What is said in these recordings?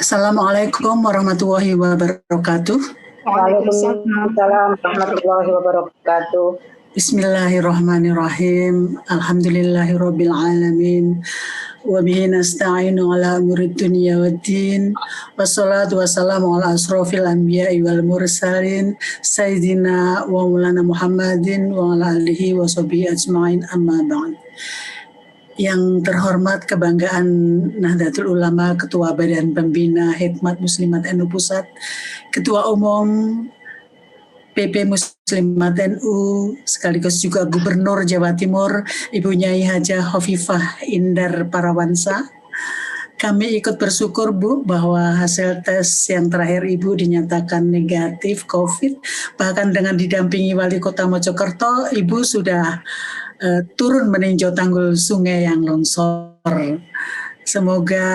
Assalamualaikum warahmatullahi wabarakatuh. Waalaikumsalam warahmatullahi wabarakatuh. Bismillahirrahmanirrahim. Alhamdulillahirabbil alamin. Wa bihi nasta'inu ala umurid dunya waddin. Wassalatu wassalamu ala asrofil anbiya'i wal mursalin sayyidina wa maulana Muhammadin wa ala alihi wa sahbihi ajma'in, amma ba'd. Yang terhormat kebanggaan Nahdlatul Ulama, Ketua Badan Pembina Hikmat Muslimat NU Pusat, Ketua Umum PP Muslimat NU, sekaligus juga Gubernur Jawa Timur, Ibu Nyai Hajah Hovifah Indar Parawansa. Kami ikut bersyukur, Bu, bahwa hasil tes yang terakhir Ibu dinyatakan negatif COVID. Bahkan dengan didampingi Wali Kota Mojokerto, Ibu sudah turun meninjau tanggul sungai yang longsor. Semoga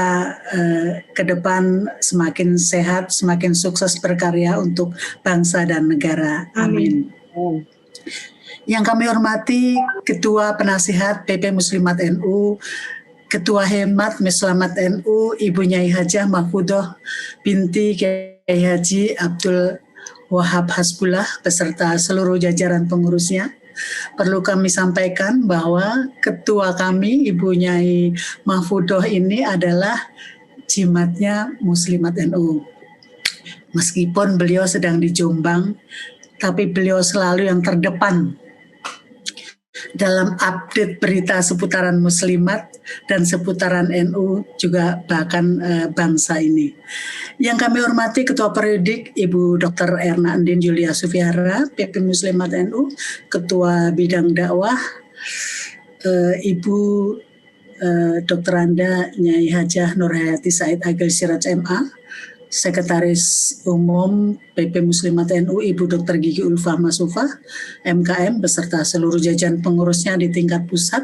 ke depan semakin sehat, semakin sukses berkarya untuk bangsa dan negara. Amin. Yang kami hormati Ketua Penasihat PP Muslimat NU, Ketua Hemat Mislamat NU, Ibu Nyai Hajah Mahfudoh binti Kiai Haji Abdul Wahab Hasbullah beserta seluruh jajaran pengurusnya. Perlu kami sampaikan bahwa ketua kami, Ibu Nyai Mahfudoh ini adalah jimatnya Muslimat NU. Meskipun beliau sedang di Jombang, tapi beliau selalu yang terdepan dalam update berita seputaran Muslimat dan seputaran NU, juga bahkan bangsa ini. Yang kami hormati Ketua Periodik Ibu Dr. Erna Andin Julia Sufiara, PP Muslimat NU, Ketua Bidang Dakwah Ibu Dr. Anda Nyai Hajah Nurhayati Said Agil Siraj MA, Sekretaris Umum PP Muslimat NU Ibu Dr. Gigi Ulfa Masufah MKM beserta seluruh jajaran pengurusnya di tingkat pusat.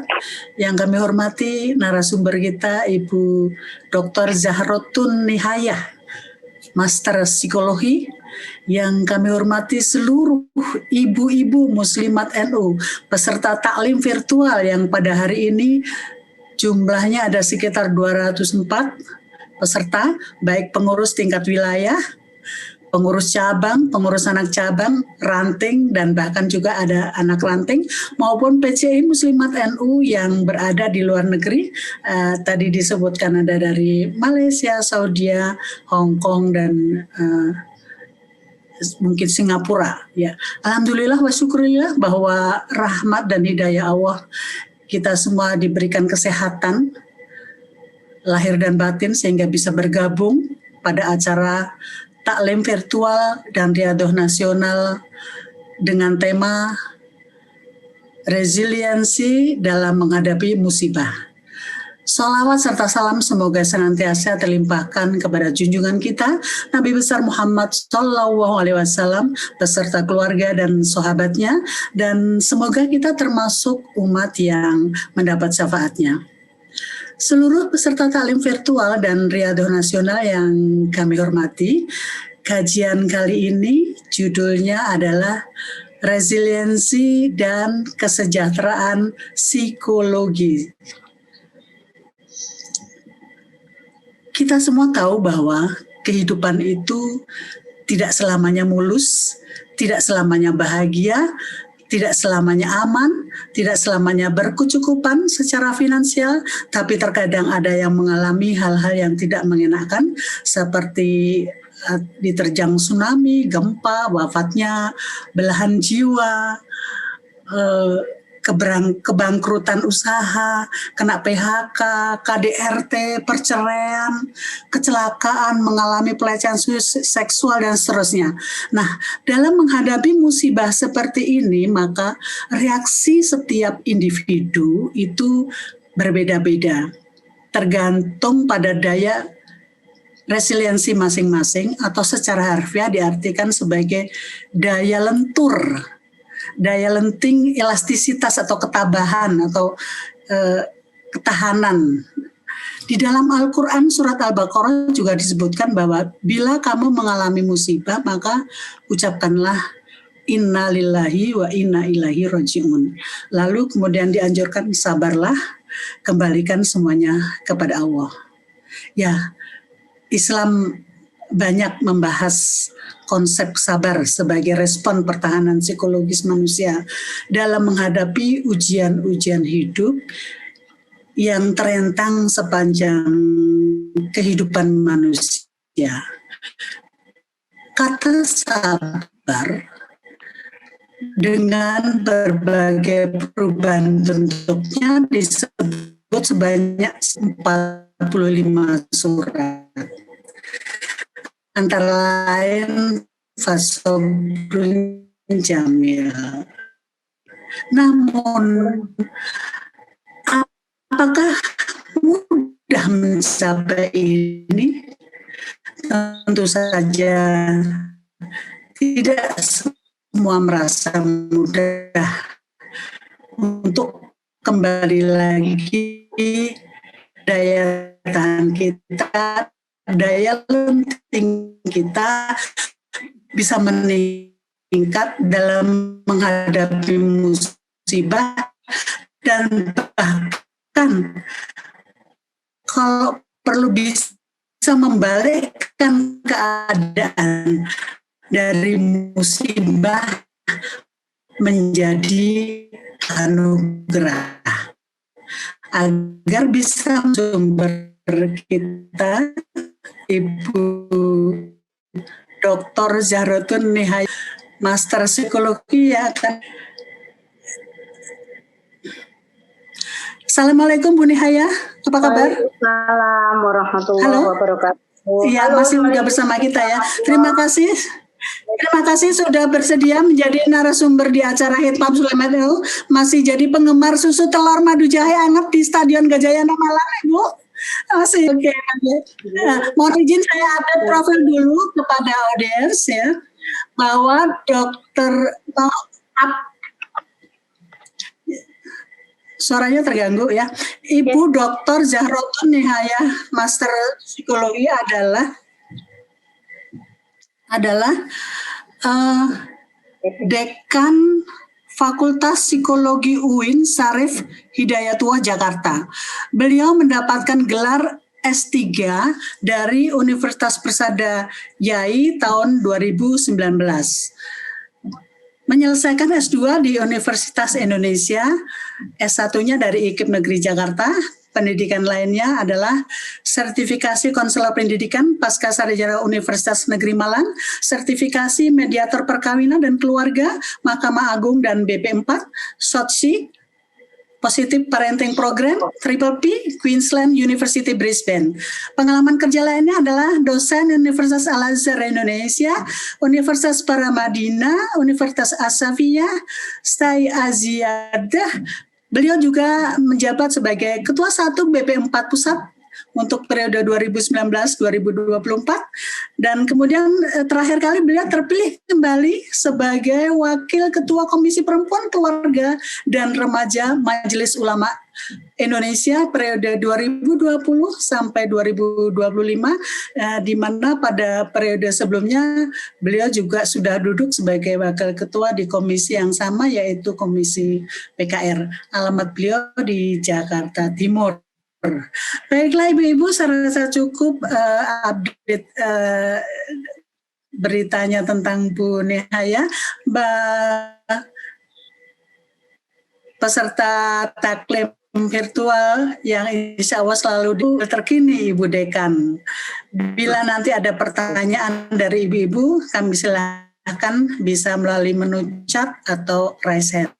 Yang kami hormati narasumber kita Ibu Dr. Zahrotun Nihayah, Master Psikologi. Yang kami hormati seluruh ibu-ibu Muslimat NU peserta taklim virtual yang pada hari ini jumlahnya ada sekitar 204 peserta, baik pengurus tingkat wilayah, pengurus cabang, pengurus anak cabang, ranting, dan bahkan juga ada anak ranting, maupun PCI Muslimat NU yang berada di luar negeri. Tadi disebutkan ada dari Malaysia, Saudi, Hong Kong, dan mungkin Singapura. Ya, alhamdulillah wa syukurillah bahwa rahmat dan hidayah Allah kita semua diberikan kesehatan lahir dan batin sehingga bisa bergabung pada acara taklim virtual dan riadoh nasional dengan tema resiliensi dalam menghadapi musibah. Salawat serta salam semoga senantiasa terlimpahkan kepada junjungan kita Nabi besar Muhammad SAW beserta keluarga dan sahabatnya, dan semoga kita termasuk umat yang mendapat syafaatnya. Seluruh peserta taklim virtual dan riadoh nasional yang kami hormati, kajian kali ini judulnya adalah resiliensi dan kesejahteraan psikologi. Kita semua tahu bahwa kehidupan itu tidak selamanya mulus, tidak selamanya bahagia, tidak selamanya aman, tidak selamanya berkecukupan secara finansial, tapi terkadang ada yang mengalami hal-hal yang tidak mengenakan seperti diterjang tsunami, gempa, wafatnya, belahan jiwa, kebangkrutan usaha, kena PHK, KDRT, perceraian, kecelakaan, mengalami pelecehan seksual, dan seterusnya. Nah, dalam menghadapi musibah seperti ini, maka reaksi setiap individu itu berbeda-beda, tergantung pada daya resiliensi masing-masing, atau secara harfiah diartikan sebagai daya lentur, daya lenting, elastisitas atau ketabahan atau ketahanan. Di dalam Al-Quran surat Al-Baqarah juga disebutkan bahwa bila kamu mengalami musibah maka ucapkanlah inna lillahi wa inna ilaihi raji'un. Lalu kemudian dianjurkan sabarlah, kembalikan semuanya kepada Allah. Ya, Islam banyak membahas konsep sabar sebagai respon pertahanan psikologis manusia dalam menghadapi ujian-ujian hidup yang terentang sepanjang kehidupan manusia. Kata sabar dengan berbagai perubahan bentuknya disebut sebanyak 45 surat. Antara lain fasobrun jamil. Namun, apakah mudah mencapai ini? Tentu saja tidak semua merasa mudah. Untuk kembali lagi daya tahan kita, daya lenting kita bisa meningkat dalam menghadapi musibah, dan bahkan kalau perlu bisa membalikkan keadaan dari musibah menjadi anugerah. Agar bisa sumber kita, Ibu Dr. Zahratun Nihaya, Master Psikologi, ya kan. Assalamualaikum Bu Nihaya, apa kabar? Waalaikumsalam warahmatullahi wabarakatuh. Iya, masih sudah bersama kita ya. Terima kasih sudah bersedia menjadi narasumber di acara Hitmap Sulaiman itu. Masih jadi penggemar susu telur madu jahe hangat di Stadion Gajayana Malang, Ibu? Masih, oke. Mohon izin saya update profil dulu kepada audiens ya, bahwa suaranya terganggu ya. Ibu Dr. Zahratun Nihaya, Master Psikologi adalah Dekan Fakultas Psikologi UIN Syarif Hidayatullah Jakarta. Beliau mendapatkan gelar S3 dari Universitas Persada Yai tahun 2019. Menyelesaikan S2 di Universitas Indonesia, S1-nya dari IKIP Negeri Jakarta. Pendidikan lainnya adalah sertifikasi konselor pendidikan pasca sarjana Universitas Negeri Malang, sertifikasi mediator perkawinan dan keluarga Mahkamah Agung dan BP4, SOTSI, Positive Parenting Program, Triple P, Queensland University Brisbane. Pengalaman kerja lainnya adalah dosen Universitas Al-Azhar Indonesia, Universitas Paramadina, Universitas Asafiyah, Stai Aziyadah. Beliau juga menjabat sebagai Ketua 1 BP4 Pusat untuk periode 2019-2024, dan kemudian terakhir kali beliau terpilih kembali sebagai Wakil Ketua Komisi Perempuan, Keluarga, dan Remaja Majelis Ulama Indonesia periode 2020 sampai 2025, di mana pada periode sebelumnya beliau juga sudah duduk sebagai Wakil Ketua di komisi yang sama, yaitu Komisi PKR. Alamat beliau di Jakarta Timur. Baiklah Ibu-Ibu, saya rasa cukup update beritanya tentang Bu Nihaya. Peserta taklim virtual yang insya Allah selalu terkini Ibu Dekan. Bila nanti ada pertanyaan dari Ibu-Ibu, kami silakan bisa melalui menu chat atau raise hand.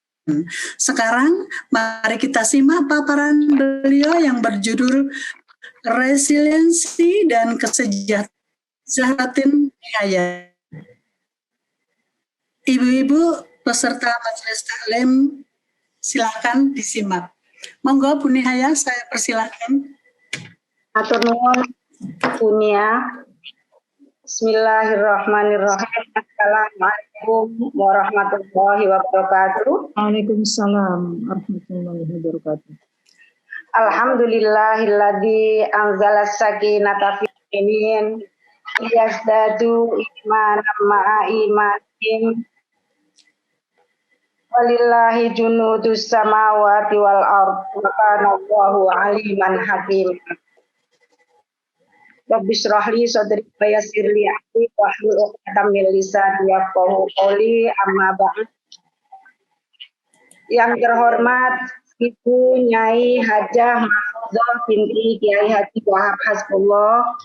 Sekarang mari kita simak paparan beliau yang berjudul Resiliensi dan Kesejahteraan Zahratun Nihaya. Ibu-ibu peserta majelis taklim, silakan disimak. Monggo Bu Nihaya, saya persilakan. Atur nuwun Bunia. Bismillahirrahmanirrahim. Assalamualaikum warahmatullahi wabarakatuh. Waalaikumsalam warahmatullahi wabarakatuh. Alhamdulillahilladzi anzala sakinata fil mu'minin liyazdadu imanan ma'a imanihim. Walillahi junudus samawati wal ardh wa kana Allahu aliman hakim. Rabbi shrah li sadri wa yassir li amri wahlul 'uqdatam min lisani yafqahu qawli. Amma ba'd. Yang terhormat Ibu Nyai Hajah Mahfudzah binti Kiai Haji Wahab Hasbullah,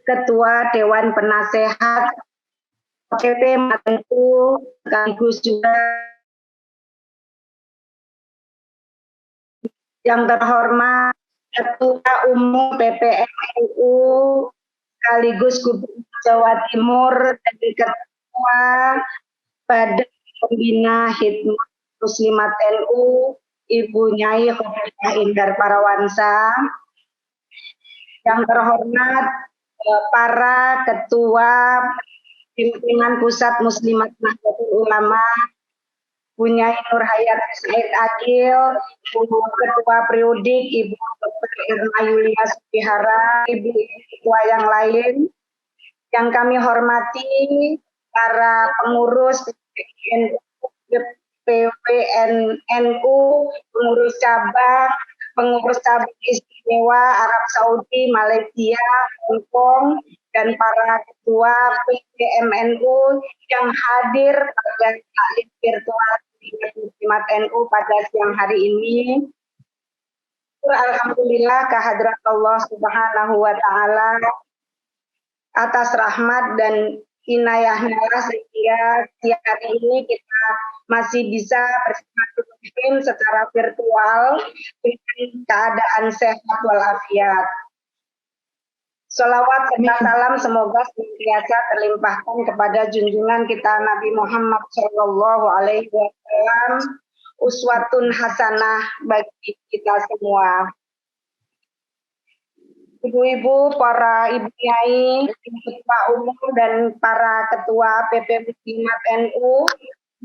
Ketua Dewan Penasehat PP Matentu, sekaligus juga yang terhormat Ketua Umum PPMNU sekaligus Gubernur Jawa Timur dan Ketua Badan Pembina Hidmat Muslimat NU Ibu Nyai Khofifah Indar Parawansa, yang terhormat para ketua pimpinan Pusat Muslimat Nahdlatul Ulama, Bu Nyai Nur Hayat Said Akil, Ibu Ketua Periodik Ibu Dr. Irma Yulia Sutihara, Ibu ketua yang lain yang kami hormati, para pengurus PWNU, pengurus cabang istimewa Arab Saudi, Malaysia, Hong Kong, dan para ketua PPMNU yang hadir pada taklim virtual Muslimat NU pada siang hari ini. Alhamdulillah kehadrat Allah Subhanahu wa Ta'ala atas rahmat dan inayahnya sehingga siang hari ini kita masih bisa bersilaturahim secara virtual dengan keadaan sehat walafiat. Sholawat serta salam semoga senantiasa terlimpahkan kepada junjungan kita Nabi Muhammad SAW, uswatun hasanah bagi kita semua. Ibu-ibu, para ibu nyai, ketua umum dan para ketua PP Muslimat NU,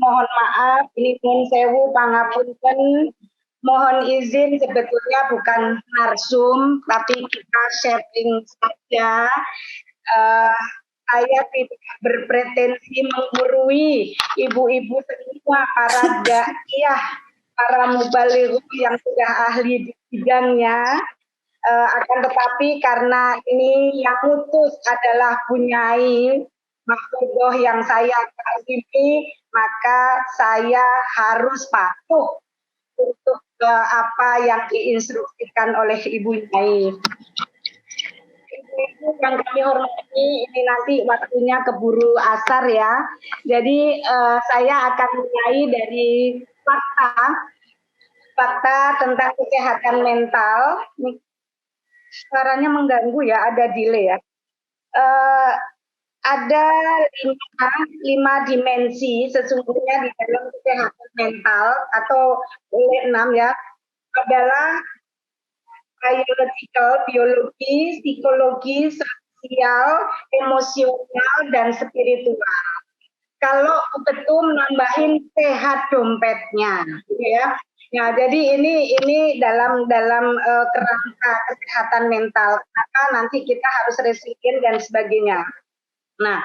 mohon maaf, ini pun sewu pangapunten, mohon izin sebetulnya bukan narsum, tapi kita sharing saja. Saya tidak berpretensi menggurui ibu-ibu semua, para daiyah, para mubaligh yang sudah ahli di bidangnya. Akan tetapi karena ini yang mutus adalah Bu Nyai Mahfudzah yang saya kasih, maka saya harus patuh untuk apa yang diinstruksikan oleh Ibu Nyai. Ibu yang kami hormati, ini nanti waktunya keburu asar ya. Jadi saya akan mulai dari fakta tentang kesehatan mental. Suaranya mengganggu ya, ada delay ya. Ada lima dimensi sesungguhnya di dalam kesehatan mental, atau boleh 6 ya, adalah biologi, psikologi, sosial, emosional, dan spiritual. Kalau betul nambahin sehat dompetnya, gitu ya. Nah, jadi ini dalam kerangka kesehatan mental, maka nanti kita harus resilient dan sebagainya. Nah,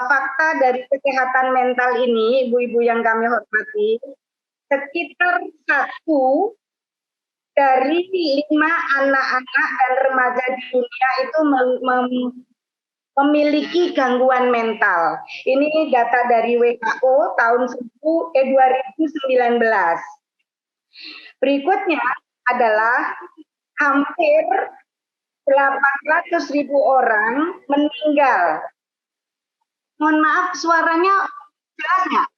fakta dari kesehatan mental ini, ibu-ibu yang kami hormati, sekitar 1 dari 5 anak-anak dan remaja di dunia itu memiliki gangguan mental. Ini data dari WHO tahun 2019. Berikutnya adalah hampir 800.000 orang meninggal. Mohon maaf, suaranya jelas nggak?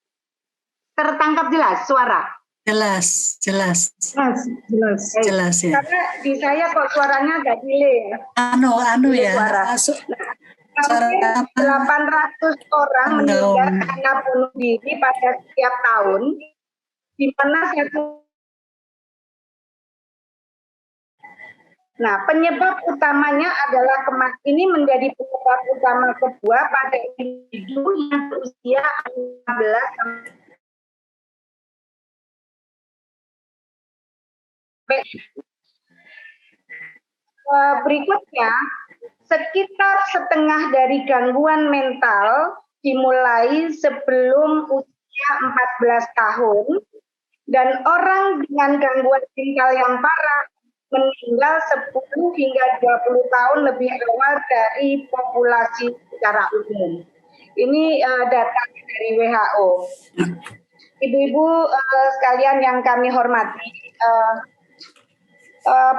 Tertangkap jelas suara? Jelas ya. Karena di saya kok suaranya agak delay. Anu ya. Hampir 800 orang meninggal karena bunuh diri pada setiap tahun, di mana penyebab utamanya adalah ini menjadi penyebab utama kedua pada individu yang berusia 15 berikutnya. Sekitar setengah dari gangguan mental dimulai sebelum usia 14 tahun, dan orang dengan gangguan mental yang parah meninggal 10 hingga 20 tahun lebih awal dari populasi secara umum. Ini data dari WHO. Ibu-ibu sekalian yang kami hormati,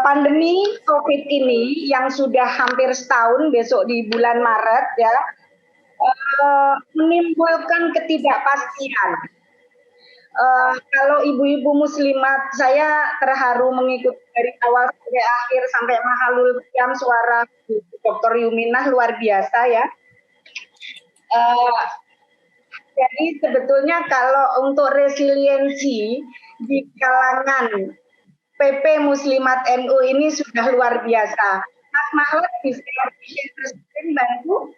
pandemi COVID ini yang sudah hampir setahun, besok di bulan Maret ya, menimbulkan ketidakpastian. Kalau ibu-ibu muslimat, saya terharu mengikuti dari awal sampai akhir sampai mahalul qiyam suara Dr. Yuminah luar biasa ya. Jadi sebetulnya kalau untuk resiliensi di kalangan PP Muslimat NU ini sudah luar biasa. Mas Mahlet bisa bantu?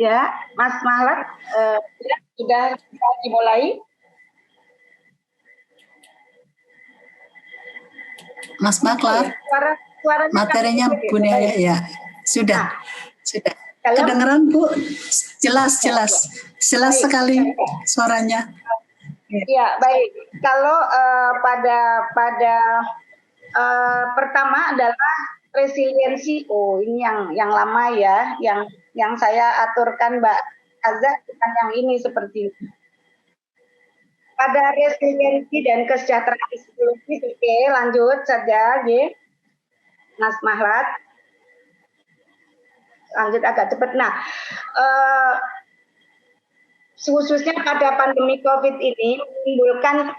Ya, Mas Mahlet, ya, sudah bisa dimulai. Mas Maklar, materinya Bu Nia ya, sudah. Kedengeran Bu, jelas sekali suaranya. Ya, baik. Kalau pada pertama adalah resiliensi. Oh, ini yang lama ya, yang saya aturkan Mbak Azza, bukan yang ini seperti ini. Pada resiliensi dan kesejahteraan psikologis, oke, lanjut saja, ya. Mas Mahlat. Lanjut agak cepat. Nah, khususnya pada pandemi COVID ini menimbulkan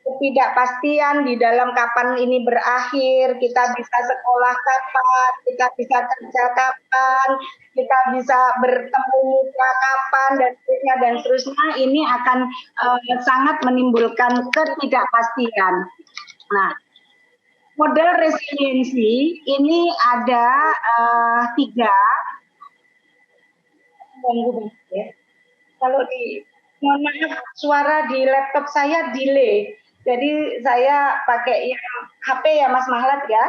ketidakpastian di dalam kapan ini berakhir, kita bisa sekolah kapan, kita bisa kerja kapan, kita bisa bertemu muka kapan, dan seterusnya. Ini akan sangat menimbulkan ketidakpastian. Nah, model resiliensi ini ada 3. Kalau mohon maaf, suara di laptop saya delay. Jadi saya pakai yang HP ya Mas Mahlat ya.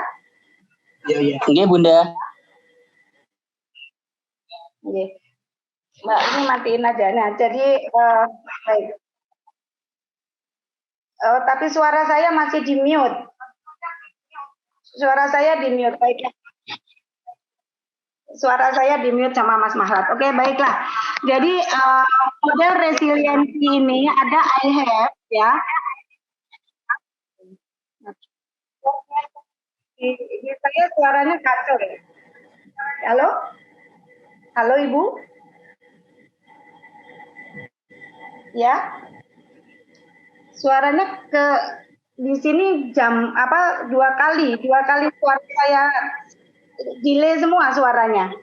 Iya. Oke Bunda. Oke. Mbak ini matiin aja. Nah, jadi baik. Tapi suara saya masih di mute. Suara saya di mute, baik. Suara saya di mute sama Mas Mahlat. Oke, baiklah. Jadi model resiliensi ini ada I have ya. Di saya suaranya kacau ya. Halo? Halo Ibu? Ya. Suaranya di sini dua kali suara saya delay semua suaranya.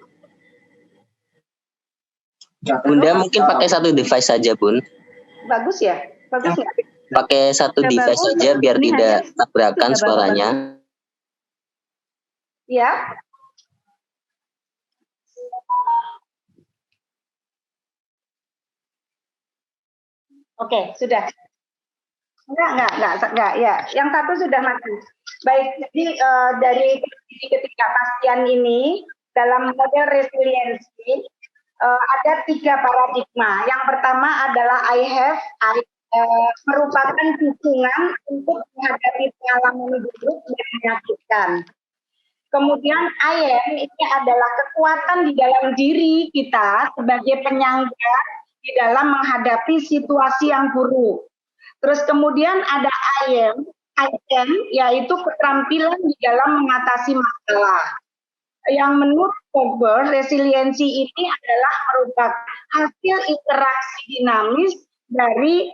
Bunda mungkin pakai satu device saja, Bun. Bagus ya? Bagus ya? Pakai satu device saja biar tidak tabrakan suaranya. Ya. Oke, sudah. Enggak, ya. Yang satu sudah mati. Baik, jadi dari ketidakpastian ini dalam model resiliensi ada 3 paradigma. Yang pertama adalah I have, merupakan dukungan untuk menghadapi pengalaman buruk dan menyakitkan. Kemudian I am ini adalah kekuatan di dalam diri kita sebagai penyangga di dalam menghadapi situasi yang buruk. Terus kemudian ada I can, yaitu keterampilan di dalam mengatasi masalah. Yang menurut Kober, resiliensi ini adalah merupakan hasil interaksi dinamis dari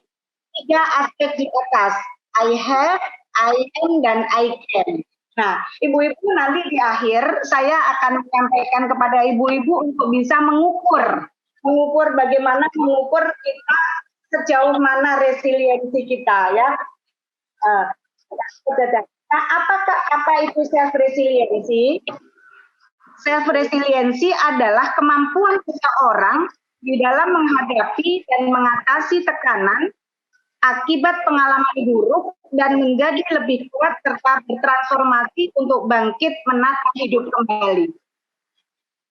3 aspek di atas. I have, I am, dan I can. Nah, ibu-ibu nanti di akhir saya akan menyampaikan kepada ibu-ibu untuk bisa mengukur bagaimana mengukur kita sejauh mana resiliensi kita ya. Nah, apa itu self resiliensi? Self resiliensi adalah kemampuan seseorang di dalam menghadapi dan mengatasi tekanan akibat pengalaman buruk dan menjadi lebih kuat serta bertransformasi untuk bangkit menata hidup kembali.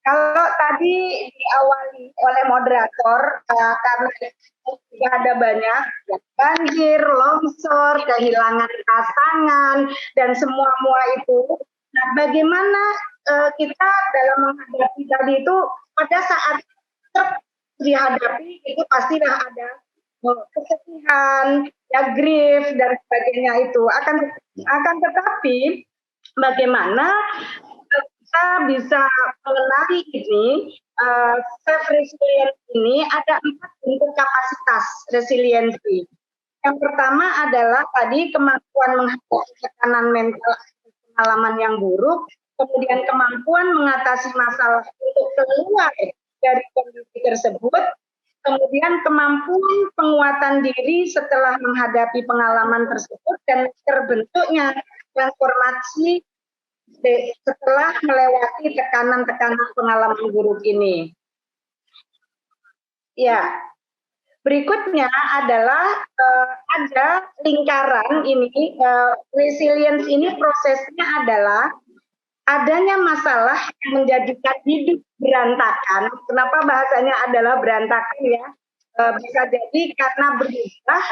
Kalau tadi diawali oleh moderator karena tidak ada banyak ya, banjir, longsor, kehilangan pasangan dan semua itu. Nah, bagaimana kita dalam menghadapi tadi itu pada saat dihadapi itu pastilah ada kesedihan, ya grief dan sebagainya itu akan tetapi bagaimana kita bisa mengenali ini self resilience ini ada 4 bentuk kapasitas resiliensi. Yang pertama adalah tadi kemampuan menghadapi tekanan mental pengalaman yang buruk, kemudian kemampuan mengatasi masalah untuk keluar dari kondisi tersebut, kemudian kemampuan penguatan diri setelah menghadapi pengalaman tersebut dan terbentuknya transformasi setelah melewati tekanan-tekanan pengalaman buruk ini. Ya, berikutnya adalah ada lingkaran ini, resilience ini prosesnya adalah adanya masalah yang menjadikan hidup berantakan. Kenapa bahasanya adalah berantakan ya? Bisa jadi karena berubah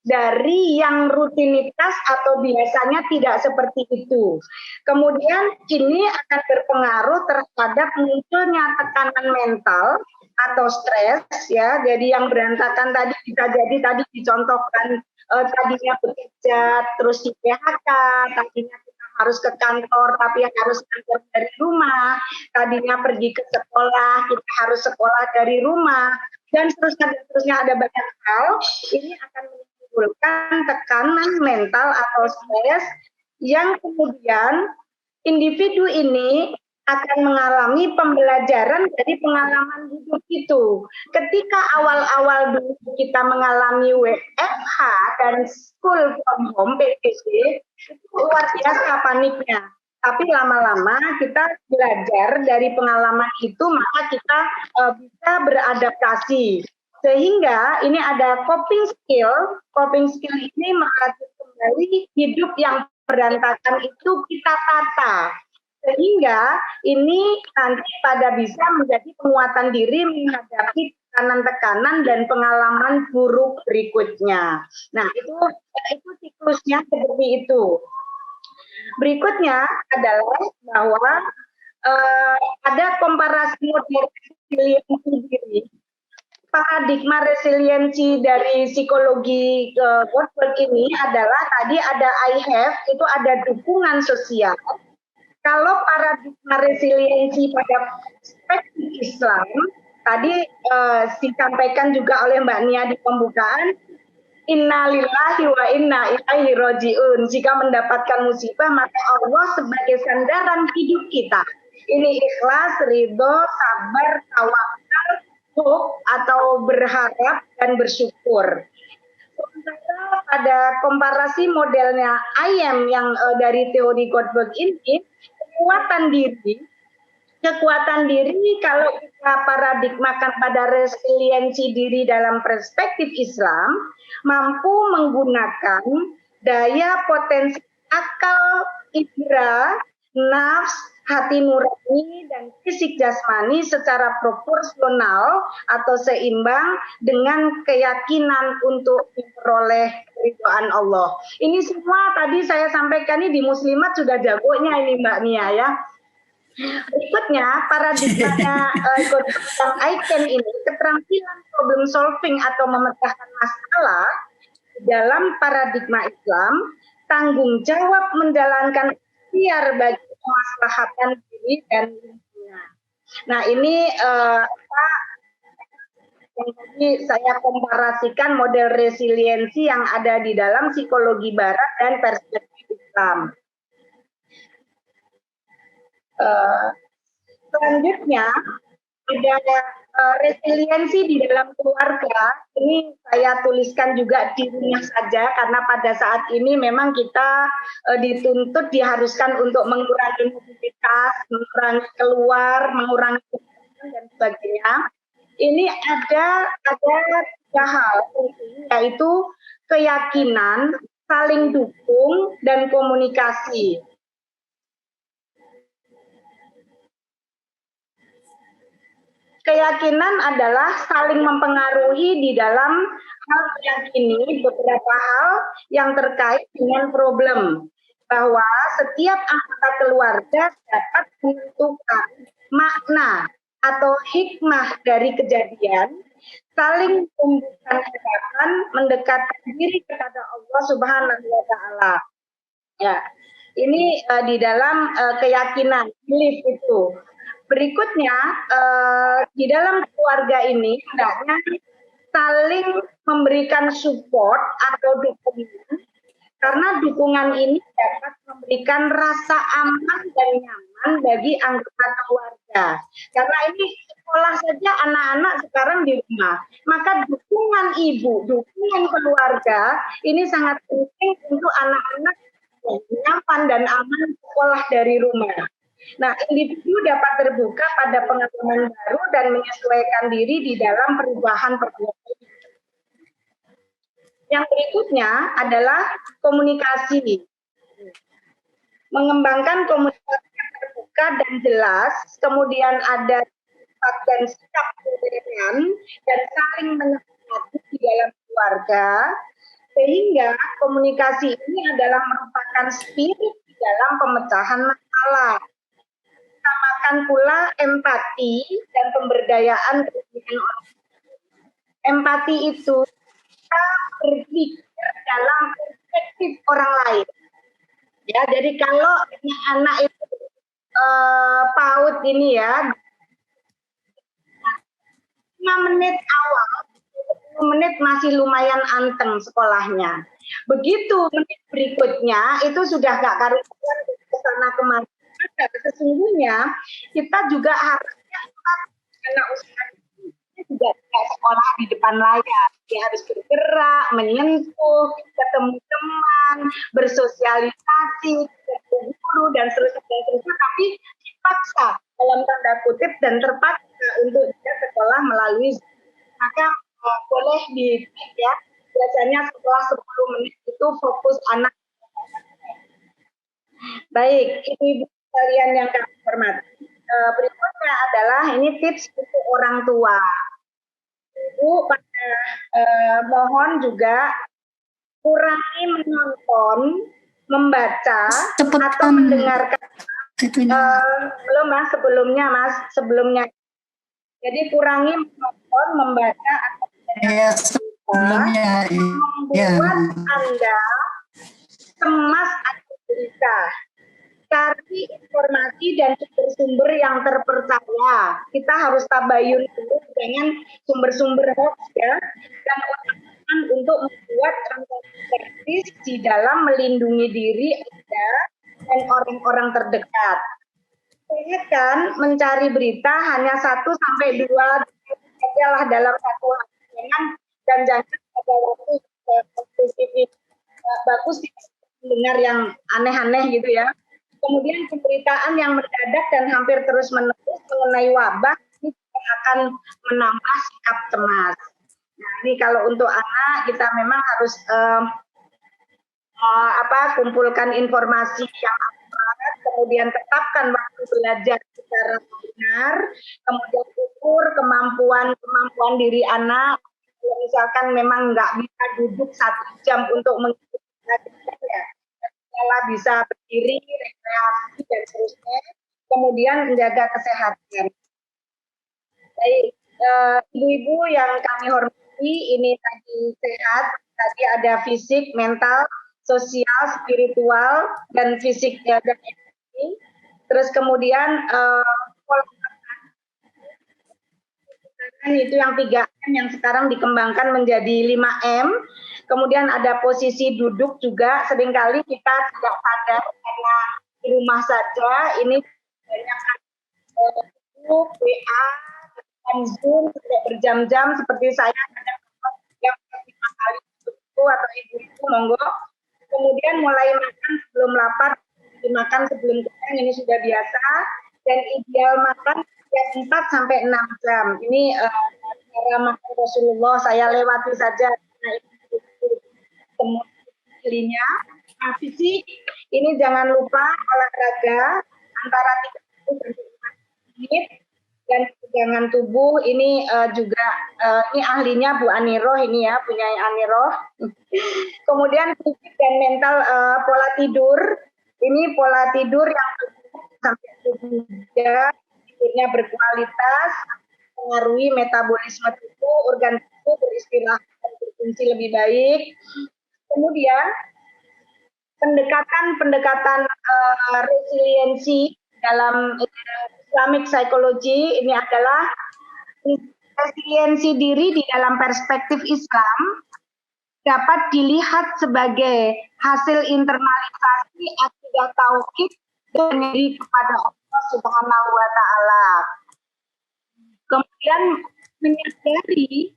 dari yang rutinitas atau biasanya tidak seperti itu. Kemudian ini akan berpengaruh terhadap munculnya tekanan mental atau stres ya. Jadi yang berantakan tadi bisa jadi tadi dicontohkan tadinya bekerja terus di PHK, tadinya kita harus ke kantor tapi harus kantor dari rumah, tadinya pergi ke sekolah kita harus sekolah dari rumah dan seterusnya ada banyak hal. Ini akan menimbulkan tekanan mental atau stres yang kemudian individu ini akan mengalami pembelajaran dari pengalaman hidup itu. Ketika awal-awal dulu kita mengalami WFH dan school from home PTB, itu luar biasa paniknya. Tapi lama-lama kita belajar dari pengalaman itu, maka kita bisa beradaptasi. Sehingga ini ada coping skill. Coping skill ini melatih kembali hidup yang berantakan itu kita tata. Sehingga ini nanti pada bisa menjadi penguatan diri menghadapi tekanan-tekanan dan pengalaman buruk berikutnya. Nah, itu siklusnya seperti itu. Berikutnya adalah bahwa ada komparasi model resiliensi diri. Paradigma resiliensi dari psikologi Goldberg ini adalah tadi ada I have, itu ada dukungan sosial. Kalau paradigma resiliensi pada perspektif Islam, tadi disampaikan juga oleh Mbak Nia di pembukaan, Inna lillahi wa inna ilaihi roji'un. Jika mendapatkan musibah, maka Allah sebagai sandaran hidup kita. Ini ikhlas, ridho, sabar, tawakal, hope atau berharap dan bersyukur. Sementara pada komparasi modelnya IM yang dari teori Goldberg ini, kekuatan diri kalau kita paradigmakan pada resiliensi diri dalam perspektif Islam, mampu menggunakan daya potensi akal, indera, nafs, hati nurani dan fisik jasmani secara proporsional atau seimbang dengan keyakinan untuk memperoleh keridhaan Allah. Ini semua tadi saya sampaikan ini di Muslimat sudah jagonya ini Mbak Nia ya. Berikutnya paradigmanya yang ICAN ini keterampilan problem solving atau memecahkan masalah dalam paradigma Islam, tanggung jawab menjalankan ikhtiar bagi kemaslahatan diri dan lingkungan. Nah ini yang tadi saya komparasikan model resiliensi yang ada di dalam psikologi Barat dan perspektif Islam. Selanjutnya ada resiliensi di dalam keluarga. Ini saya tuliskan juga di rumah saja karena pada saat ini memang kita dituntut diharuskan untuk mengurangi mobilitas, mengurangi keluar, mengurangi dan sebagainya. Ini ada 3 hal yaitu keyakinan, saling dukung dan komunikasi. keyakinan adalah saling mempengaruhi di dalam hal meyakini beberapa hal yang terkait dengan problem, bahwa setiap anggota keluarga dapat menentukan makna atau hikmah dari kejadian, saling membuka harapan, mendekatkan diri kepada Allah Subhanahu wa Ta'ala. Ya, ini di dalam keyakinan, belief itu. Berikutnya, di dalam keluarga ini hendaknya saling memberikan support atau dukungan, karena dukungan ini dapat memberikan rasa aman dan nyaman bagi anggota keluarga. Karena ini sekolah saja anak-anak sekarang di rumah, maka dukungan ibu, dukungan keluarga ini sangat penting untuk anak-anak nyaman dan aman sekolah dari rumah. Nah, individu dapat terbuka pada pengalaman baru dan menyesuaikan diri di dalam perubahan perbuatan. Yang berikutnya adalah komunikasi. Mengembangkan komunikasi yang terbuka dan jelas, kemudian ada sifat dan sikap toleran dan saling menyepakati di dalam keluarga, sehingga komunikasi ini adalah merupakan spirit di dalam pemecahan masalah. Utamakan pula empati dan pemberdayaan kepentingan orang. Empati itu kita berpikir dalam perspektif orang lain. Ya, jadi kalau anak itu PAUD ini ya, 5 menit awal, 10 menit masih lumayan anteng sekolahnya. Begitu menit berikutnya itu sudah gak karuan ke sana kemari. Sesungguhnya kita juga harusnya karena usaha juga tidak sekolah di depan layar, dia harus bergerak, menyentuh, ketemu teman, bersosialisasi, ketemu guru dan seterusnya, tapi dipaksa dalam tanda kutip dan terpaksa untuk dia sekolah melalui, maka boleh di ya, biasanya setelah 10 menit itu fokus anak. Baik, ibu-ibu sekalian yang kami hormati, berikutnya adalah ini tips untuk orang tua. Ibu mohon juga kurangi menonton, membaca atau mendengarkan. Belum mas, sebelumnya. Jadi kurangi menonton, membaca atau mendengarkan, membuat Anda cemas atau berita. Cari informasi dan sumber-sumber yang terpercaya. Kita harus tabayun dulu dengan sumber-sumber hoax ya, dan untuk membuat transparansi di dalam melindungi diri Anda dan orang-orang terdekat. Ingat kan, mencari berita hanya 1-2 adalah dalam satu hari, dan jangan pada waktu spesifik. Bagus dengar yang aneh-aneh gitu ya. Kemudian pemberitaan yang mendadak dan hampir terus-menerus mengenai wabah ini akan menambah sikap cemas. Nah, ini kalau untuk anak kita memang harus kumpulkan informasi yang akurat, kemudian tetapkan waktu belajar secara benar, kemudian ukur kemampuan diri anak. Kalau misalkan memang nggak bisa duduk 1 jam untuk mengikuti ya, setelah bisa berdiri, rekreasi dan seterusnya, kemudian menjaga kesehatan. Baik, ibu-ibu yang kami hormati, ini tadi sehat, tadi ada fisik, mental, sosial, spiritual, dan fisik dan ekonomi. Terus kemudian itu yang 3M yang sekarang dikembangkan menjadi 5M. Kemudian ada posisi duduk juga, seringkali kita tidak sadar karena di rumah saja ini banyak duduk, WA, Zoom berjam-jam seperti saya yang 5 kali itu atau ibu-ibu monggo. Kemudian mulai makan sebelum lapar, dimakan sebelum kenyang ini sudah biasa, dan ideal makan setiap 4-6 jam. Ini cara makan Rasulullah, saya lewati saja. Kemudiannya, fisik ini jangan lupa olahraga antara 30 sampai 5 menit, dan pegangan tubuh ini juga ini ahlinya Bu Aniroh ini ya, punya Aniroh. Kemudian fisik dan mental, pola tidur. Ini pola tidur yang cukup sampai 7 jam, tidurnya berkualitas, mengaruhi metabolisme tubuh, organ tubuh beristirahat dan berfungsi lebih baik. Kemudian pendekatan resiliensi dalam Islamic psychology ini adalah resiliensi diri di dalam perspektif Islam dapat dilihat sebagai hasil internalisasi akidah tauhid dan diri kepada Allah Subhanahu wa taala. Kemudian menyadari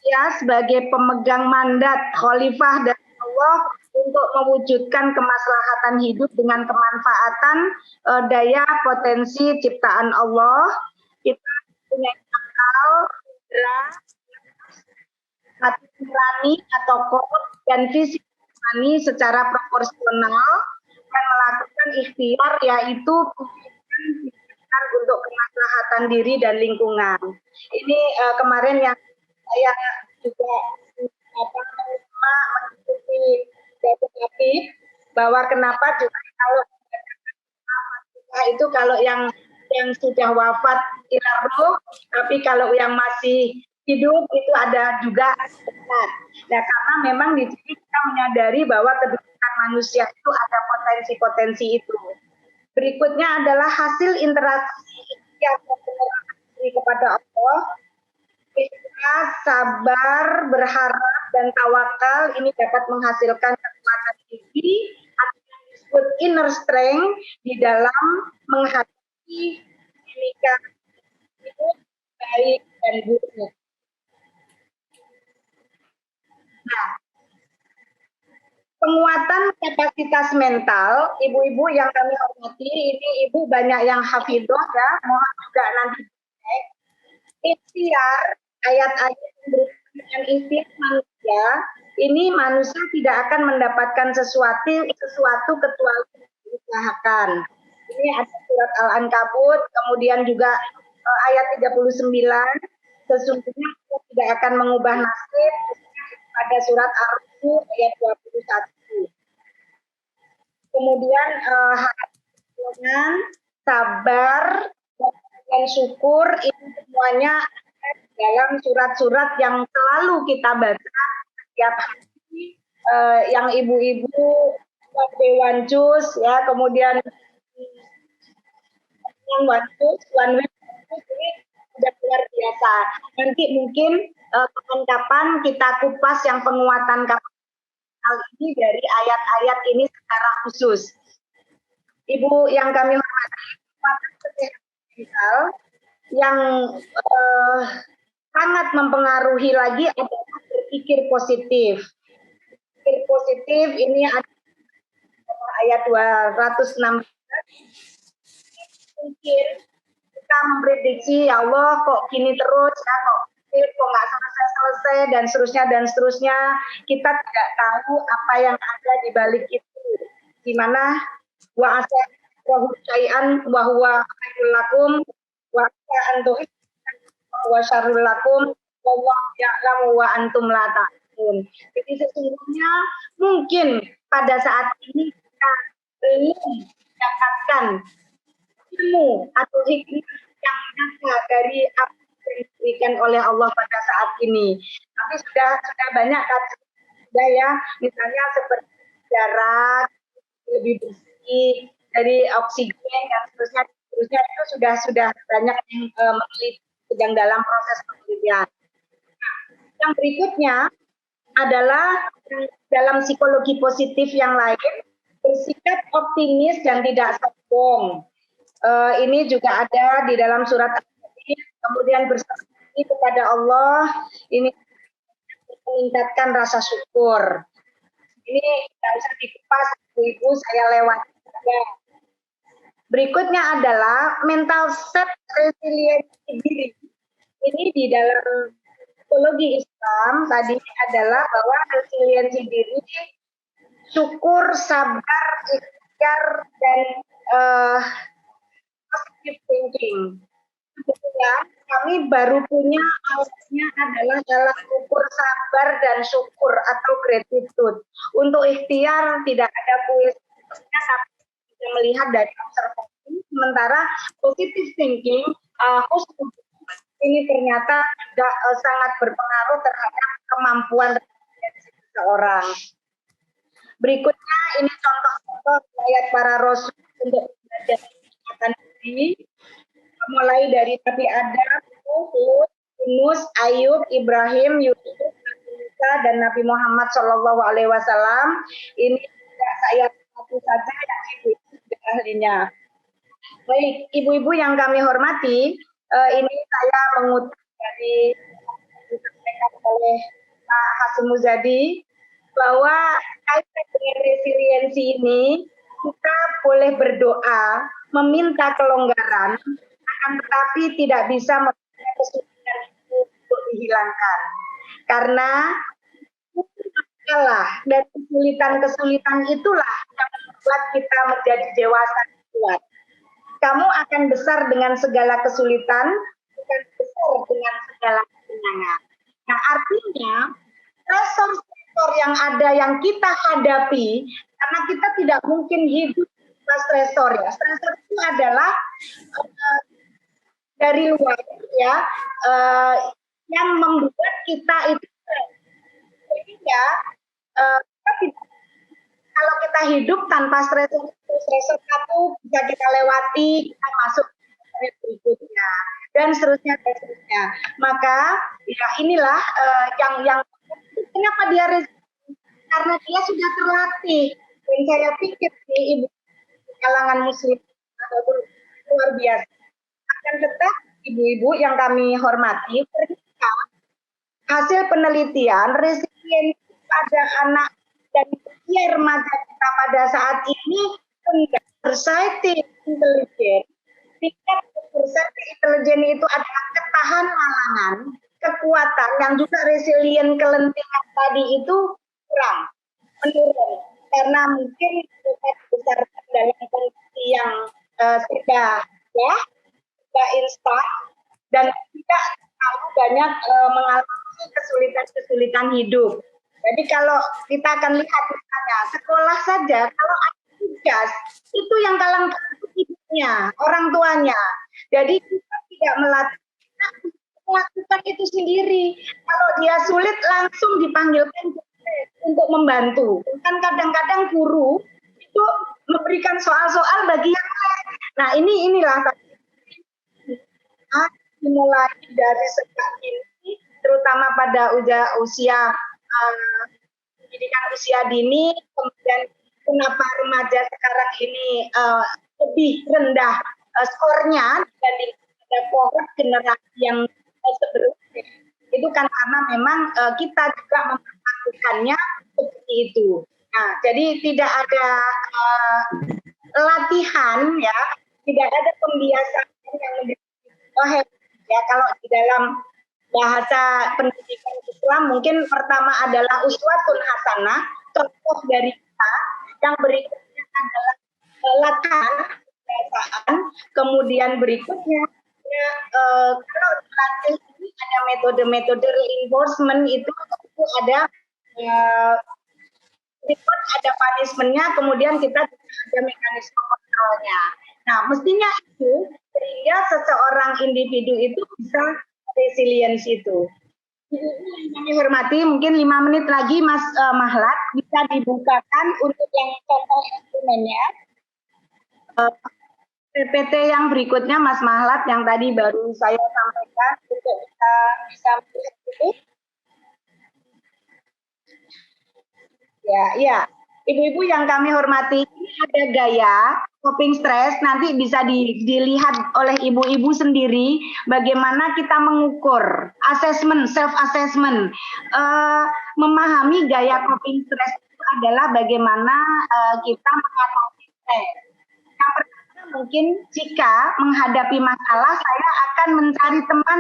ya sebagai pemegang mandat khalifah dari Allah untuk mewujudkan kemaslahatan hidup dengan kemanfaatan daya potensi ciptaan Allah. Kita punya akal, indera, hati nurani atau kod dan fisik nurani secara proporsional dan melakukan ikhtiar yaitu untuk kemaslahatan diri dan lingkungan. Ini kemarin yang saya juga mengikuti topik bahwa kenapa juga kalau yang sudah wafat ilah ruh, tapi kalau yang masih hidup itu ada juga benar. Nah, karena memang di sini kita menyadari bahwa kedudukan manusia itu ada potensi-potensi itu. Berikutnya adalah hasil interaksi yang kepada Allah. Ikhlas, sabar, berharap, dan tawakal ini dapat menghasilkan kekuatan diri atau yang disebut inner strength di dalam menghadapi dinamika hidup baik dan buruk. Nah, penguatan kapasitas mental, ibu-ibu yang kami hormati, ini ibu banyak yang hafidhah ya, mohon juga nanti cek. Ikhtiar, ayat-ayat dengan ikhtiar manusia, ini manusia tidak akan mendapatkan sesuatu kecuali diusahakan. Ini ada surat Al-Ankabut, kemudian juga ayat 39, sesungguhnya kita tidak akan mengubah nasib, pada surat Ar-Rum ayat 21. Kemudian dengan sabar dan syukur ini semuanya dalam surat-surat yang selalu kita baca setiap hari, yang ibu-ibu Dewan Jus ya, kemudian One Way ini sudah luar biasa. Nanti mungkin kapan-kapan kita kupas yang penguatan kapasitas ini dari ayat-ayat ini secara khusus. Ibu yang kami hormati, mental yang sangat mempengaruhi lagi adalah berpikir positif. Berpikir positif ini ada ayat 216. Mungkin kita memprediksi ya Allah kok gini terus ya, kok nggak selesai dan seterusnya, kita tidak tahu apa yang ada di balik itu, di mana wa asa syai'an wa huwa khairul lakum wa asa antum wa syarrul lakum wallahu ya'lamu wa antum la ta'lamun. Jadi sesungguhnya mungkin pada saat ini kita belum mendapatkan ilmu atau hikmah yang nyata dari apa yang diberikan oleh Allah pada saat ini. Tapi sudah banyak kan sudah ya, misalnya seperti jarak lebih bersih dari oksigen dan seterusnya itu sudah banyak yang meneliti, sedang dalam proses penelitian. Nah, yang berikutnya adalah dalam psikologi positif yang lain, bersikap optimis dan tidak sombong. Ini juga ada di dalam surat Al-Fatih. Kemudian berserah kepada Allah, ini meningkatkan rasa syukur. Ini tidak usah dikupas, ibu saya lewat. Berikutnya adalah mental set resiliensi diri. Ini di dalam psikologi Islam tadi adalah bahwa resiliensi diri, syukur, sabar, ikhtiar, dan positive thinking. kebetulan kami baru punya alatnya adalah alat ukur sabar dan syukur atau gratitude. Untuk ikhtiar tidak ada kuisnya, tapi bisa melihat dari observasi. Sementara positive thinking khusus ini ternyata juga sangat berpengaruh terhadap kemampuan seseorang. Berikutnya ini contoh-contoh ayat para rasul untuk belajar kesehatan diri, mulai dari Nabi Adam, Hud, Yunus, Ayub, Ibrahim, Yusuf, Nabi Musa, dan Nabi Muhammad Shallallahu Alaihi Wasallam. Ini tidak saya satu saja yang ibu ahlinya. Baik, ibu-ibu yang kami hormati, ini saya mengutip dari disampaikan oleh Pak Hasyim Muzadi bahwa kaitan dengan resiliensi ini kita boleh berdoa, meminta kelonggaran, akan tetapi tidak bisa meminta kesulitan itu untuk dihilangkan. Karena dan kesulitan-kesulitan itulah yang membuat kita menjadi dewasa kuat. Kamu akan besar dengan segala kesulitan, bukan besar dengan segala kesenangan. Nah, artinya stresor-stresor yang ada yang kita hadapi, karena kita tidak mungkin hidup tanpa stresor ya. Stresor itu adalah dari luar ya, yang membuat kita itu sehingga kita tidak, kalau kita hidup tanpa stresor satu bisa kita lewati, kita masuk ke berikutnya dan seterusnya. Maka ya inilah yang kenapa dia karena dia sudah terlatih. Dan saya pikir nih ibu kalangan muslim luar biasa. Akan tetap ibu-ibu yang kami hormati, ternyata hasil penelitian resiliensi pada anak dan usia remaja kita pada saat ini exercise intelligence. Tingkat exercise intelligence itu adalah ketahanan, kekuatan yang juga resilient kelentingan tadi itu kurang, menurun karena mungkin kita dibesarkan dalam kondisi yang sudah instan dan tidak terlalu banyak mengalami kesulitan-kesulitan hidup. Jadi kalau kita akan lihat misalnya sekolah saja, kalau ada tugas itu yang kalang hidupnya orang tuanya. Jadi kita tidak melakukan itu sendiri. Kalau dia sulit langsung dipanggilkan untuk membantu. Kan kadang-kadang guru itu memberikan soal-soal bagi yang lain. Nah inilah dimulai dari sejak ini, terutama pada usia pendidikan usia dini, kemudian kenapa remaja sekarang ini lebih rendah skornya dibanding kohort generasi yang sebelumnya. Itu kan karena memang kita juga memperlakukannya seperti itu. Nah, jadi tidak ada latihan ya, tidak ada pembiasaan yang lebih ya kalau di dalam bahasa pendidikan Islam mungkin pertama adalah uswatun hasanah, contoh dari kita. Yang berikutnya adalah latihan kebiasaan, kemudian berikutnya kalau dilatih ini ada metode-metode reinforcement itu ada reward, ada punishment-nya, kemudian kita ada mekanisme kontrolnya. Nah, mestinya itu sehingga seseorang individu itu bisa resilience itu. Kami hormati, mungkin 5 menit lagi Mas Mahlat bisa dibukakan untuk yang contoh instrumennya. PPT yang berikutnya Mas Mahlat yang tadi baru saya sampaikan untuk kita bisa melihat itu. Ya. Ibu-ibu yang kami hormati, ini ada gaya coping stress, nanti bisa dilihat oleh ibu-ibu sendiri bagaimana kita mengukur assessment, self-assessment. Memahami gaya coping stress itu adalah bagaimana kita mengatasi stres. Yang pertama mungkin jika menghadapi masalah, saya akan mencari teman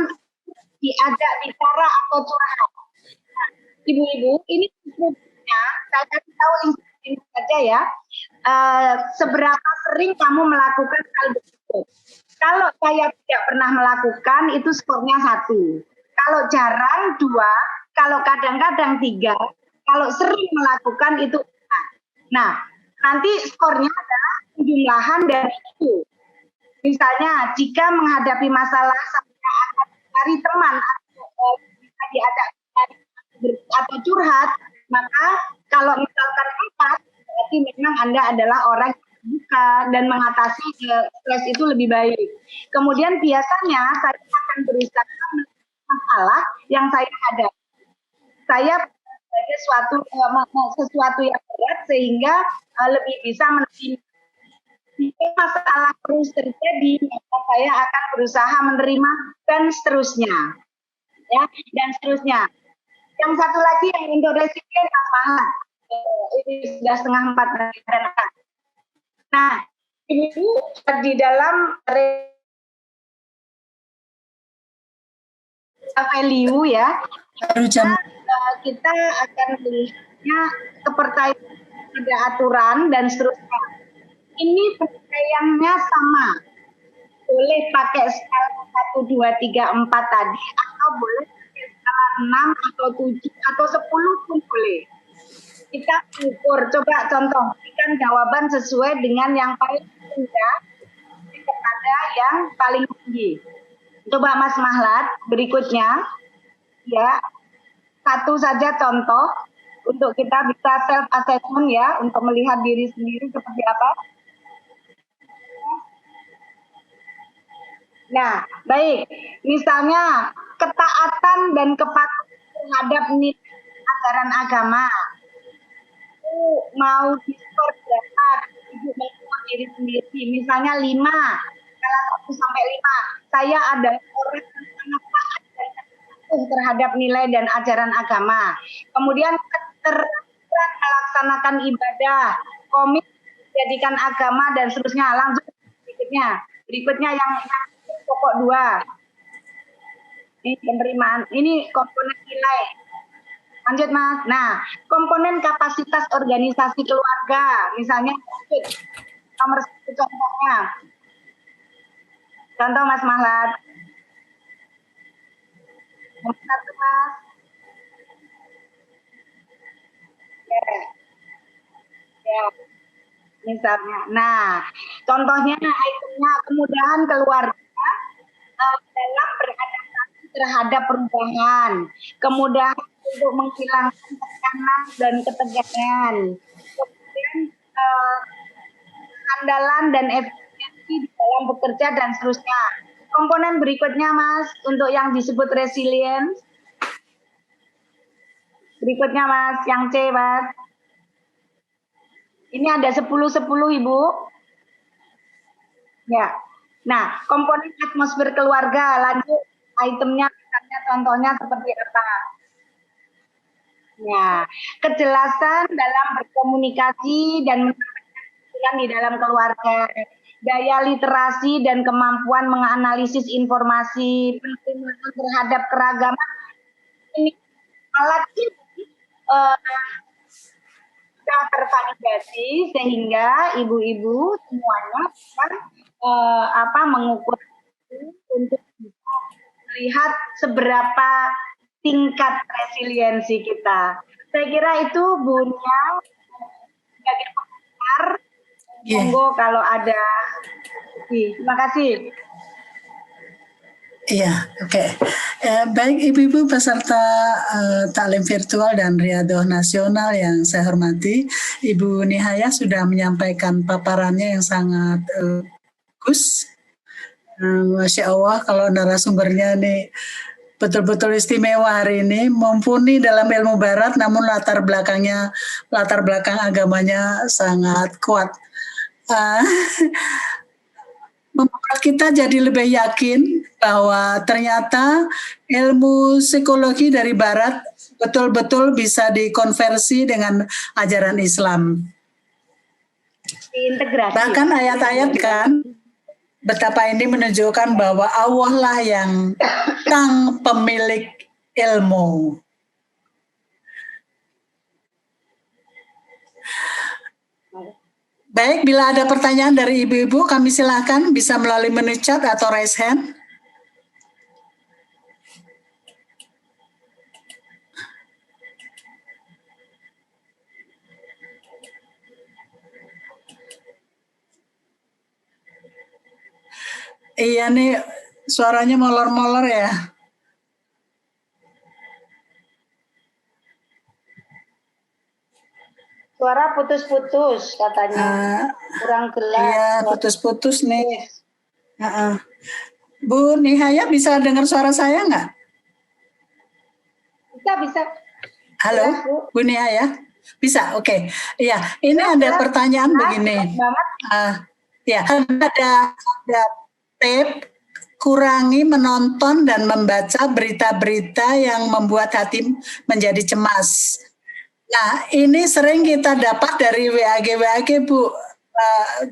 diajak bicara atau curhat. Nah, ibu-ibu, ini saya kasih tahu ini saja ya, seberapa sering kamu melakukan hal tersebut. Kalau saya tidak pernah melakukan itu skornya 1. Kalau jarang 2, kalau kadang-kadang 3, kalau sering melakukan itu 4. Nah, nanti skornya adalah penjumlahan dari itu. Misalnya jika menghadapi masalah saya akan cari teman atau bisa diajak atau curhat, maka kalau misalkan 4, berarti memang Anda adalah orang terbuka dan mengatasi stres itu lebih baik. Kemudian biasanya saya akan berusaha masalah yang saya hadapi. Saya ada sesuatu yang berat sehingga lebih bisa menerima. Jika masalah terus terjadi, maka saya akan berusaha menerima dan seterusnya. Ya, dan seterusnya. Yang satu lagi yang untuk resilient apa? Ini sudah setengah 4 dan nah, ini di dalam value ya, kita akan melihatnya kepercayaan pada aturan dan seterusnya. Ini penilaiannya sama. Boleh pakai skala 1, 2, 3, 4 tadi, atau boleh pakai skala 6 atau 7 atau 10 pun boleh. Kita ukur, coba contoh, berikan jawaban sesuai dengan yang paling rendah kepada yang paling tinggi. Coba Mas Mahlat, berikutnya, ya, satu saja contoh untuk kita bisa self assessment ya, untuk melihat diri sendiri seperti apa. Nah, baik. Misalnya ketaatan dan kepatuhan terhadap nilai ajaran agama. Itu mau diskor berapa? Ibu mengukur diri sendiri. Misalnya 5, skala 1 sampai 5. Saya adalah orang yang sangat taat dan patuh terhadap nilai dan ajaran agama. Kemudian keteraturan melaksanakan ibadah, komit menjadikan agama dan seterusnya. Langsung berikutnya yang pokok 2. Ini penerimaan, ini komponen nilai. Lanjut Mas. Nah, komponen kapasitas organisasi keluarga, misalnya nomor 1 contohnya. Contoh Mas Mahlat. Nomor 1 Mas. Ya. Misalnya. Nah, contohnya itemnya kemudahan keluarga dalam beradaptasi terhadap perubahan, kemudahan untuk menghilangkan tekanan dan ketegangan, kemudian andalan dan efisiensi di dalam bekerja dan seterusnya. Komponen berikutnya Mas, untuk yang disebut resilience. Berikutnya Mas, yang C Mas. Ini ada 10-10 Ibu. Ya. Nah, komponen atmosfer keluarga, lanjut itemnya, misalnya contohnya seperti apa. Ya, kejelasan dalam berkomunikasi dan menyampaikan di dalam keluarga, daya literasi dan kemampuan menganalisis informasi, penerimaan terhadap keragaman. Ini alat ini sudah tervalidasi sehingga ibu-ibu semuanya akan mengukur untuk bisa melihat seberapa tingkat resiliensi kita. Saya kira itu Bu Nia sebagai pengantar. Monggo kalau ada. Terima kasih. Iya, oke. Baik Ibu-Ibu peserta taklim virtual dan Riyadhah Nasional yang saya hormati, Ibu Nihaya sudah menyampaikan paparannya yang sangat bagus. Masya Allah, kalau narasumbernya nih betul-betul istimewa hari ini, mumpuni dalam ilmu barat, namun latar belakang agamanya sangat kuat. Membuat kita jadi lebih yakin bahwa ternyata ilmu psikologi dari barat betul-betul bisa dikonversi dengan ajaran Islam. Integrasi. Bahkan ayat-ayat kan betapa ini menunjukkan bahwa Allah lah yang sang pemilik ilmu. Baik, bila ada pertanyaan dari ibu-ibu, kami silakan bisa melalui menu chat atau raise hand. Iya nih, suaranya molor-molor ya. Suara putus-putus katanya. Kurang jelas. Iya, putus-putus nih. Bu Nihaya bisa dengar suara saya nggak? Bisa. Halo, Jelas, Bu. Bu Nihaya? Bisa, oke. Iya, ini Jelas, ada jelas. pertanyaan begini. Jelas banget. Ya, ada tip kurangi menonton dan membaca berita-berita yang membuat hati menjadi cemas. Nah, ini sering kita dapat dari WAG Bu,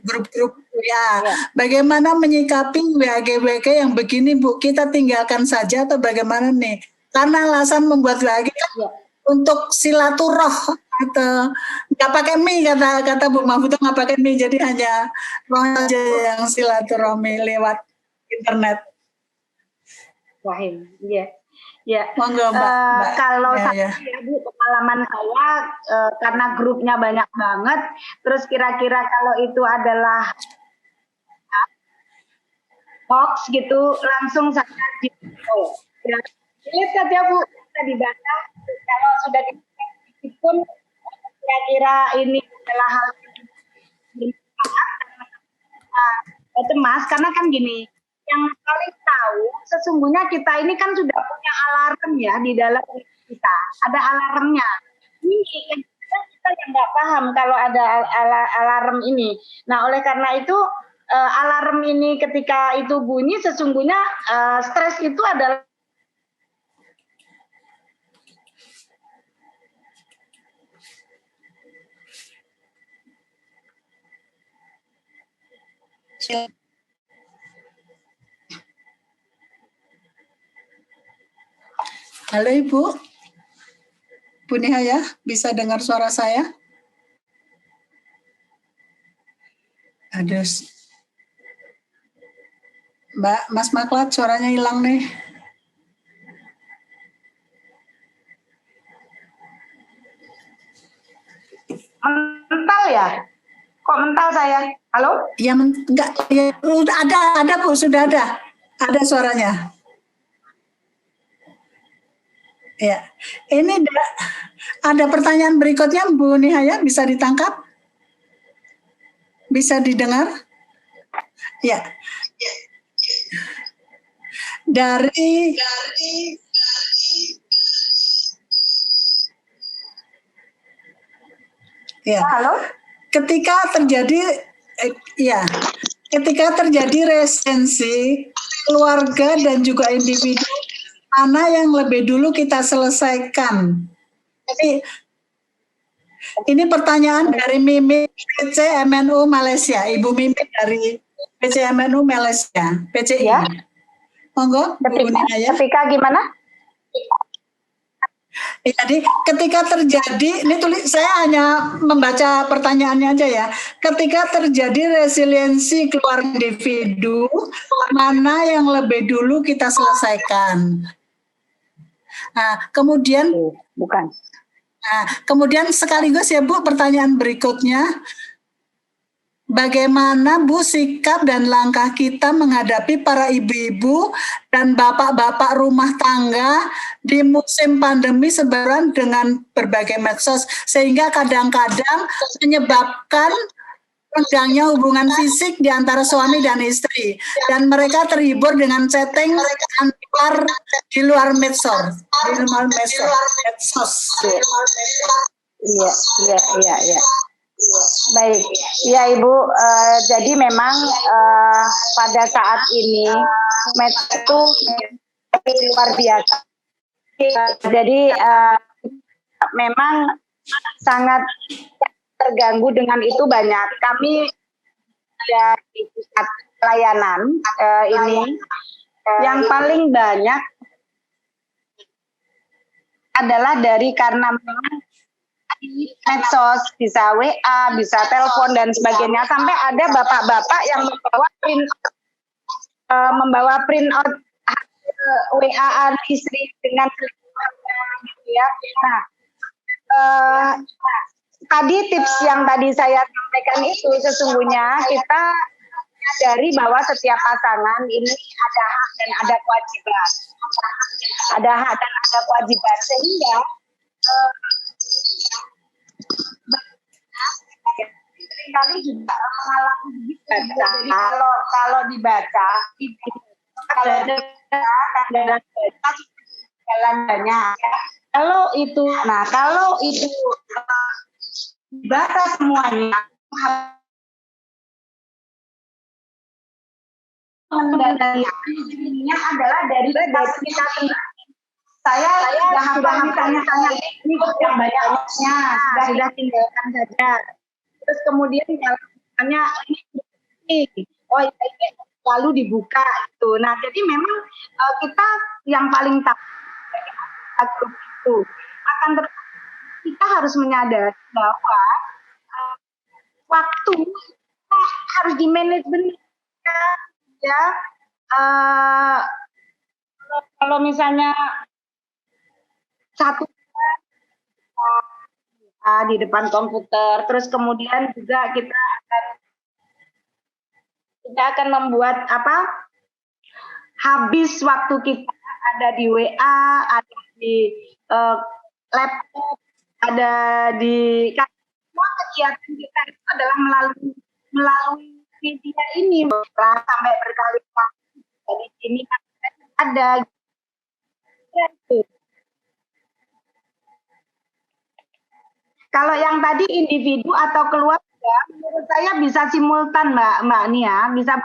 grup-grup WA. Ya. Bagaimana menyikapi WAG yang begini Bu? Kita tinggalkan saja atau bagaimana nih? Karena alasan membuat WAG kan Ya. untuk silaturah atau nggak pakai mie kata Bu Mahfud nggak pakai mie, jadi hanya roh aja yang silaturahmi lewat internet. Wahim, iya. Ya, Monggo Mbak. kalau Ya. Bu, pengalaman saya karena grupnya banyak banget, terus kira-kira kalau itu adalah hoax gitu, langsung saja ya, lihat saja Bu, kita dibaca. Kalau sudah dicek pun kira-kira ini adalah hal yang cemas, karena kan gini, yang paling tahu sesungguhnya kita ini kan sudah punya alarm ya di dalam kita, ada alarmnya. Ini kita yang nggak paham kalau ada alarm ini. Nah, oleh karena itu alarm ini ketika itu bunyi sesungguhnya stres itu adalah Halo Ibu, Bu Nihaya, bisa dengar suara saya? Aduh, Mbak Mas Maklat, suaranya hilang nih. mental ya? Kok mental saya? Halo? Ya enggak, ya, ada Bu, sudah ada. Ada suaranya. Ya, ini ada pertanyaan berikutnya Bu Nihaya, bisa ditangkap? Bisa didengar? Ya. Dari ya. Halo? Ketika terjadi resensi keluarga dan juga individu, mana yang lebih dulu kita selesaikan? Jadi, ini pertanyaan dari Mimi PCMNU Malaysia, Ibu Mimi dari PCMNU Malaysia, PCI. Ya. Monggo, Bu Nihaya. Ketika gimana? Jadi ketika terjadi, saya hanya membaca pertanyaannya aja ya. Ketika terjadi resiliensi keluarga individu, mana yang lebih dulu kita selesaikan? Nah, kemudian Bukan. Nah, kemudian sekaligus ya Bu, pertanyaan berikutnya, bagaimana Bu sikap dan langkah kita menghadapi para ibu-ibu dan bapak-bapak rumah tangga di musim pandemi sebaran dengan berbagai medsos, sehingga kadang-kadang menyebabkan renggangnya hubungan fisik di antara suami dan istri, dan mereka terhibur dengan chatting di luar medsos. Iya. Baik, ya Ibu. Jadi memang pada saat ini medsos itu luar biasa. Jadi memang sangat terganggu dengan itu banyak. Kami dari pusat pelayanan ini yang paling banyak adalah karena memang medsos, bisa WA, bisa telepon dan sebagainya. Sampai ada bapak-bapak yang membawa print out WA-an istri dengan selingkuhannya, gitu ya. Nah, tadi tips yang tadi saya sampaikan itu sesungguhnya kita menyadari bahwa setiap pasangan ini ada hak dan ada kewajiban. Ada hak dan ada kewajiban, sehingga seringkali juga mengalami dibaca. Kalau dibaca itu kalau ada jalannya. Kalau itu dibaca semuanya, pengendaliannya adalah dari kita sendiri. Saya sudah tanya ini yang banyaknya sudah tinggalkan saja. Terus kemudian kalau misalnya ini lalu dibuka itu. Nah, jadi memang kita yang paling tahu itu akan kita harus menyadari bahwa waktu harus di-manage benar, ya. Kalau misalnya satu di depan komputer, terus kemudian juga kita akan membuat habis waktu kita ada di WA, ada di laptop, ada di semua kegiatan kita itu adalah melalui media ini, sampai berkali-kali dari sini ada. Kalau yang tadi individu atau keluarga, menurut saya bisa simultan, Mbak Nia, bisa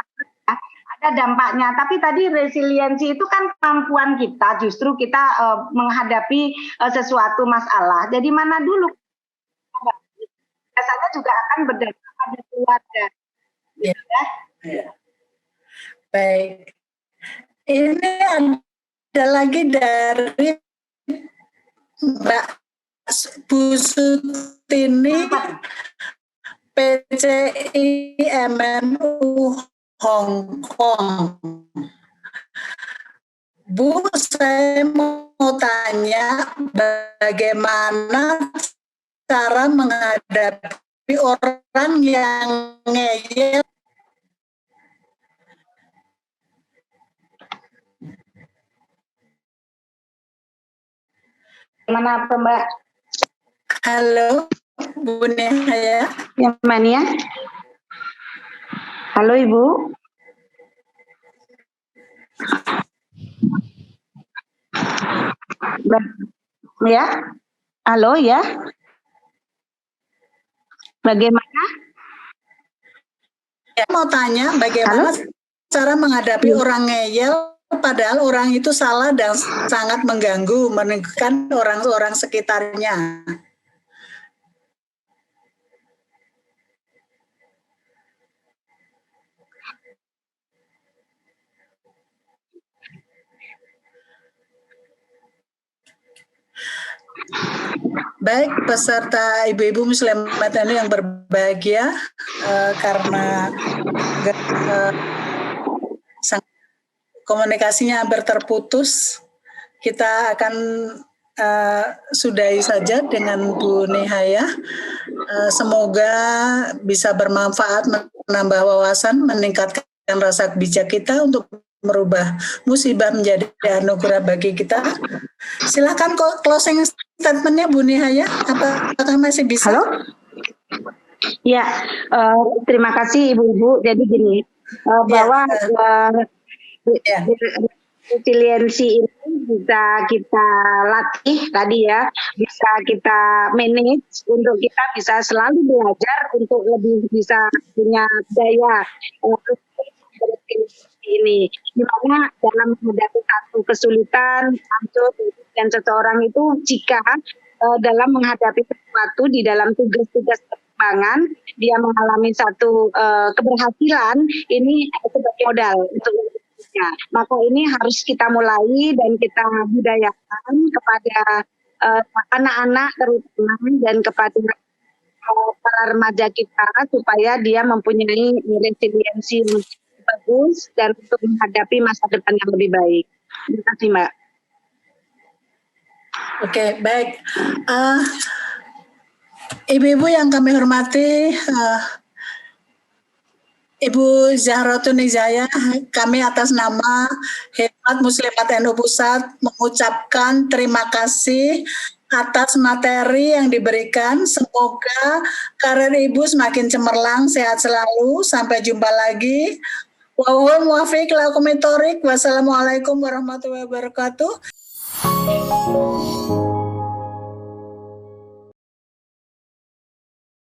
ada dampaknya. Tapi tadi resiliensi itu kan kemampuan kita, justru kita menghadapi sesuatu masalah. Jadi mana dulu? Biasanya juga akan berdampak pada keluarga. Ya. Ya. Baik. Ini ada lagi dari Mbak Bu Sutini, PCI MNU Hong Kong. Bu, saya mau tanya bagaimana cara menghadapi orang yang ngeyel. Mana Mbak? Halo, Bu Nehaya. Yang mana ya? Halo Ibu. Ya, halo ya. Bagaimana? Ya, mau tanya bagaimana cara menghadapi orang ngeyel padahal orang itu salah dan sangat mengganggu, merugikan orang-orang sekitarnya. Baik, peserta ibu-ibu muslimat ini yang berbahagia, karena komunikasinya hampir terputus, kita akan sudahi saja dengan Bu Nehaya. Semoga bisa bermanfaat, menambah wawasan, meningkatkan rasa bijak kita untuk merubah musibah menjadi anugerah bagi kita. Silakan closing statementnya Bu Nehaya, apakah masih bisa? Halo? Ya, terima kasih Ibu-Ibu. Jadi gini, bahwa resiliensi ini bisa kita latih tadi ya, bisa kita manage untuk kita bisa selalu belajar untuk lebih bisa punya daya ini. Dimana dalam menghadapi satu kesulitan dan seseorang itu jika dalam menghadapi sesuatu di dalam tugas-tugas penerbangan dia mengalami satu keberhasilan, ini sebagai modal untuk maka ini harus kita mulai dan kita budayakan kepada anak-anak terutama dan kepada para remaja kita supaya dia mempunyai resiliensi yang bagus dan untuk menghadapi masa depan yang lebih baik. Terima kasih, Mbak. Oke, baik. Ibu-ibu yang kami hormati, Ibu Zahratun Nizaya, kami atas nama Hikmat Muslimat NU Pusat mengucapkan terima kasih atas materi yang diberikan. Semoga karir Ibu semakin cemerlang, sehat selalu. Sampai jumpa lagi. Wallahul muwaffiq ila aqwamit thoriq. Wassalamualaikum warahmatullahi wabarakatuh.